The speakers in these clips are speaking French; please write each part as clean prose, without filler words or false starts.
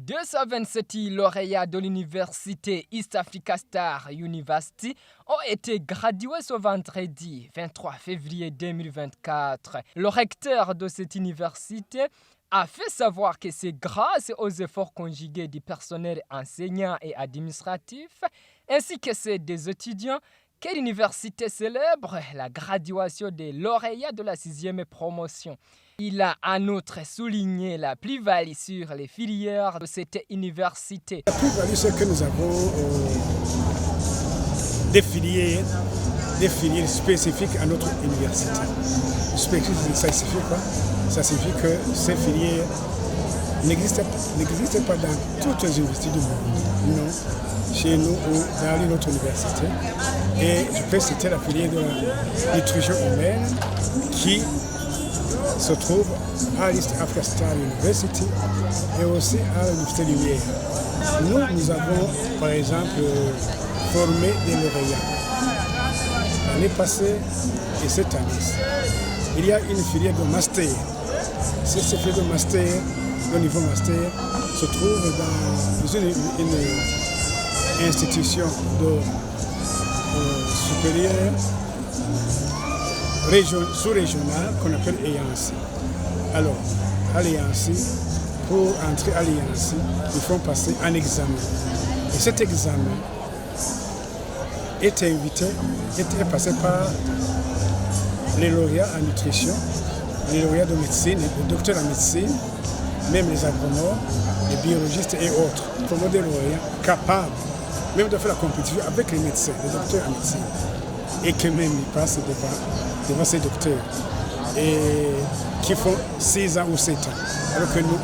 227 lauréats de l'université East Africa Star University ont été gradués ce vendredi 23 février 2024. Le recteur de cette université a fait savoir que c'est grâce aux efforts conjugués du personnel enseignant et administratif, ainsi que ceux des étudiants, que l'université célèbre la graduation des lauréats de la 6e promotion. Il a en outre souligné la plus-value sur les filières de cette université. La plus-value, c'est que nous avons des filières spécifiques à notre université. Spécifique, ça signifie quoi? Ça signifie que ces filières n'existent pas dans toutes les universités du monde. Non, chez nous ou dans notre université. Et je peux citer la filière de la nutrition humaine qui se trouve à l'East Africa Star University et aussi à l'Université Lumière. Nous avons par exemple formé des lauréats. L'année passée et cette année, il y a une filière de master. Cette filière de master, le niveau master, se trouve dans une institution supérieure sous-régionale qu'on appelle EANSI. Alors, à l'EANSI, pour entrer à l'EANSI, il faut passer un examen. Et cet examen était passé par les lauréats en nutrition, les lauréats de médecine, les docteurs en médecine, même les agronomes, les biologistes et autres. Pour des lauréats capables même de faire la compétition avec les médecins, les docteurs en médecine, et que même ils passent devant ces docteurs, et qui font 6 ans ou 7 ans, alors que nous,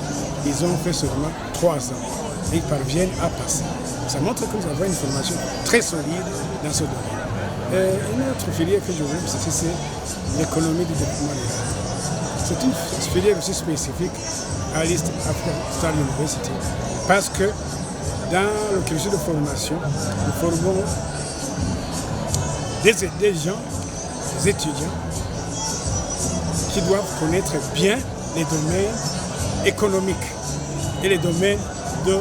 ils ont fait seulement 3 ans, et ils parviennent à passer. Ça montre que nous avons une formation très solide dans ce domaine. Une autre filière que je voulais citer, c'est l'économie du développement rural. C'est une filière aussi spécifique à l'East Africa Star University, parce que dans le cursus de formation, nous formons des gens, des étudiants, qui doivent connaître bien les domaines économiques et les domaines de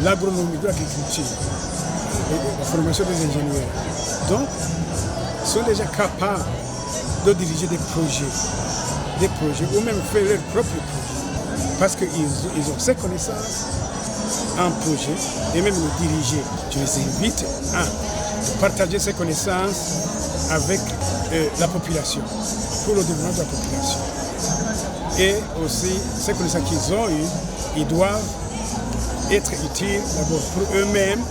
l'agronomie, de l'agriculture, la formation des ingénieurs. Donc, ils sont déjà capables de diriger des projets ou même faire leurs propres projets, parce qu'ils ont ces connaissances en projet et même le diriger. Je les invite à partager ces connaissances avec la population, pour le développement de la population. Et aussi, ces connaissances qu'ils ont eues, ils doivent être utiles d'abord pour eux-mêmes,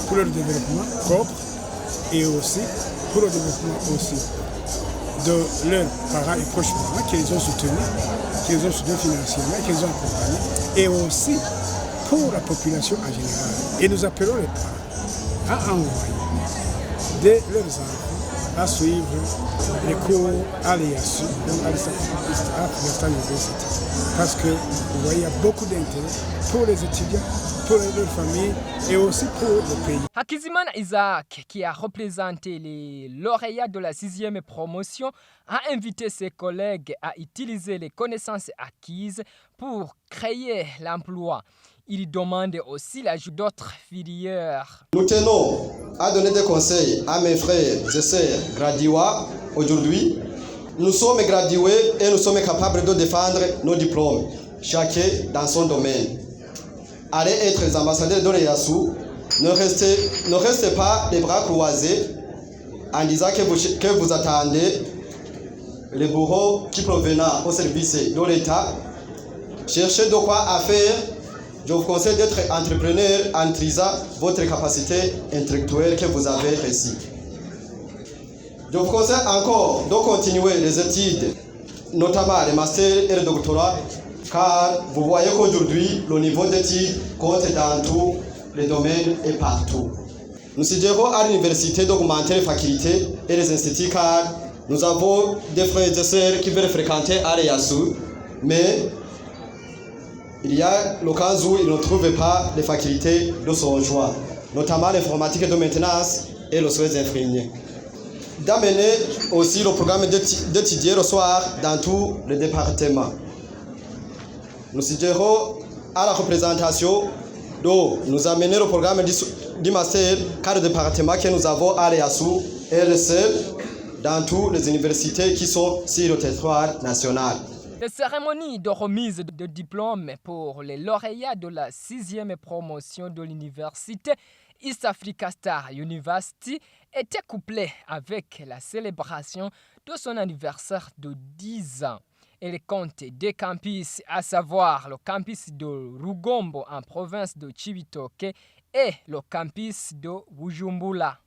pour leur développement propre, et aussi pour le développement aussi de leurs parents et proches parents qu'ils ont soutenus financièrement, qu'ils ont accompagnés, et aussi pour la population en général. Et nous appelons les parents à envoyer leurs enfants à suivre les cours à l'EASU, à l'East Africa Star University. Parce que vous voyez, il y a beaucoup d'intérêt pour les étudiants, pour leurs familles et aussi pour le pays. Hakizimana Isaac, qui a représenté les lauréats de la 6e promotion, a invité ses collègues à utiliser les connaissances acquises pour créer l'emploi. Il demande aussi l'ajout d'autres filières. Nous tenons à donner des conseils à mes frères et sœurs gradués aujourd'hui. Nous sommes gradués et nous sommes capables de défendre nos diplômes, chacun dans son domaine. Allez être les ambassadeurs de l'EASU, ne restez pas les bras croisés en disant que vous attendez les bourreaux qui proviennent au service de l'État. Cherchez de quoi à faire. Je vous conseille d'être entrepreneur en utilisant votre capacité intellectuelle que vous avez reçue. Je vous conseille encore de continuer les études, notamment les masters et les doctorats, car vous voyez qu'aujourd'hui, le niveau d'études compte dans tous les domaines et partout. Nous suggérons à l'université d'augmenter les facultés et les instituts, car nous avons des frères et sœurs qui veulent fréquenter à l'EASU, mais il y a le cas où ils ne trouvent pas les facultés de son choix, notamment l'informatique de maintenance et le soins infirmiers. D'amener aussi le programme d'étudier le soir dans tous les départements. Nous suggérons à la représentation de nous amener au programme du master cadre département que nous avons à l'EASU et le seul dans toutes les universités qui sont sur le territoire national. Les cérémonies de remise de diplômes pour les lauréats de la 6e promotion de l'université East Africa Star University étaient couplées avec la célébration de son anniversaire de 10 ans. Elle compte deux campus, à savoir le campus de Rugombo en province de Chibitoke et le campus de Bujumbura.